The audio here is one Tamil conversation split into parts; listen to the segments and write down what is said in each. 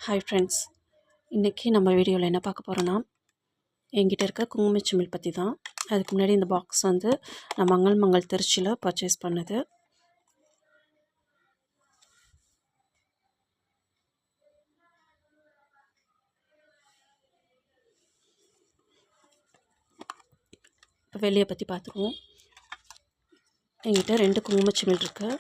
ஹாய் ஃப்ரெண்ட்ஸ், இன்றைக்கி நம்ம வீடியோவில் என்ன பார்க்க போகிறோன்னா, என்கிட்ட இருக்க குங்குமச்சிமிழ் பற்றி தான். அதுக்கு முன்னாடி இந்த பாக்ஸ் வந்து நான் மங்கள் திருச்சியில் பர்ச்சேஸ் பண்ணது. இப்போ வெளியே பற்றி பார்த்துக்குவோம். என்கிட்ட 2 குங்குமச்சிமிழ் இருக்குது.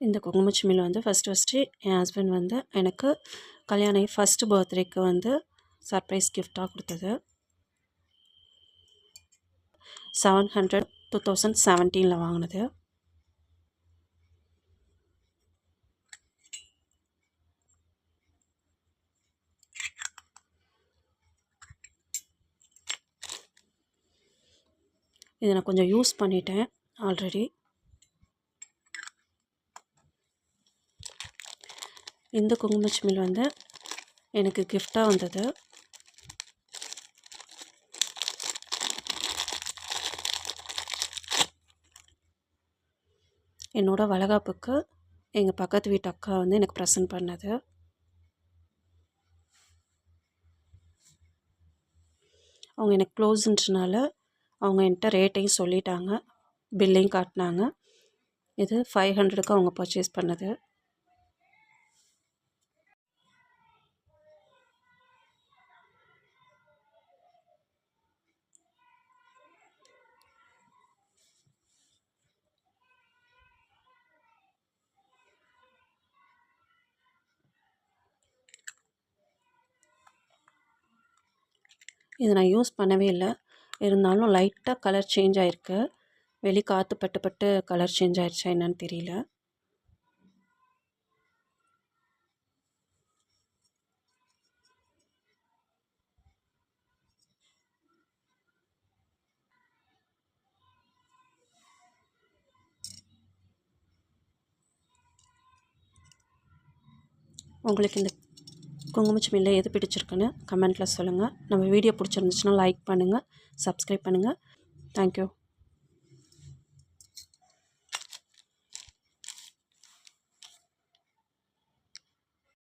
இந்த குங்குமச்சிமிழ் வந்து ஃபஸ்ட்டு என் ஹஸ்பண்ட் வந்து எனக்கு கல்யாணம் ஃபஸ்ட்டு பர்த்டேக்கு வந்து சர்ப்ரைஸ் கிஃப்டாக கொடுத்தது. 700 2017 வாங்கினது. இதை நான் கொஞ்சம் யூஸ் பண்ணிட்டேன் ஆல்ரெடி. இந்த குங்குமச்சிமிழ் வந்து எனக்கு கிஃப்டாக வந்தது. என்னோடய வளகாப்புக்கு எங்கள் பக்கத்து வீட்டு அக்கா வந்து எனக்கு ப்ரெசன்ட் பண்ணது. அவங்க எனக்கு க்ளோஸுன்றனால அவங்க என்கிட்ட ரேட்டையும் சொல்லிட்டாங்க, பில்லையும் காட்டினாங்க. இது 500க்கு அவங்க பர்ச்சேஸ் பண்ணது. இதை நான் யூஸ் பண்ணவே இல்லை. இருந்தாலும் லைட்டாக கலர் சேஞ்ச் ஆகிருக்கு. வெளி காற்று பட்டு பட்டு கலர் சேஞ்ச் ஆகிடுச்சா என்னன்னு தெரியல. உங்களுக்கு இந்த குங்குமச்சிமிழில் எது பிடிச்சிருக்குன்னு கமெண்ட்டில் சொல்லுங்கள். நம்ம வீடியோ பிடிச்சிருந்துச்சுன்னா லைக் பண்ணுங்கள், சப்ஸ்கிரைப் பண்ணுங்கள். தேங்க்யூ.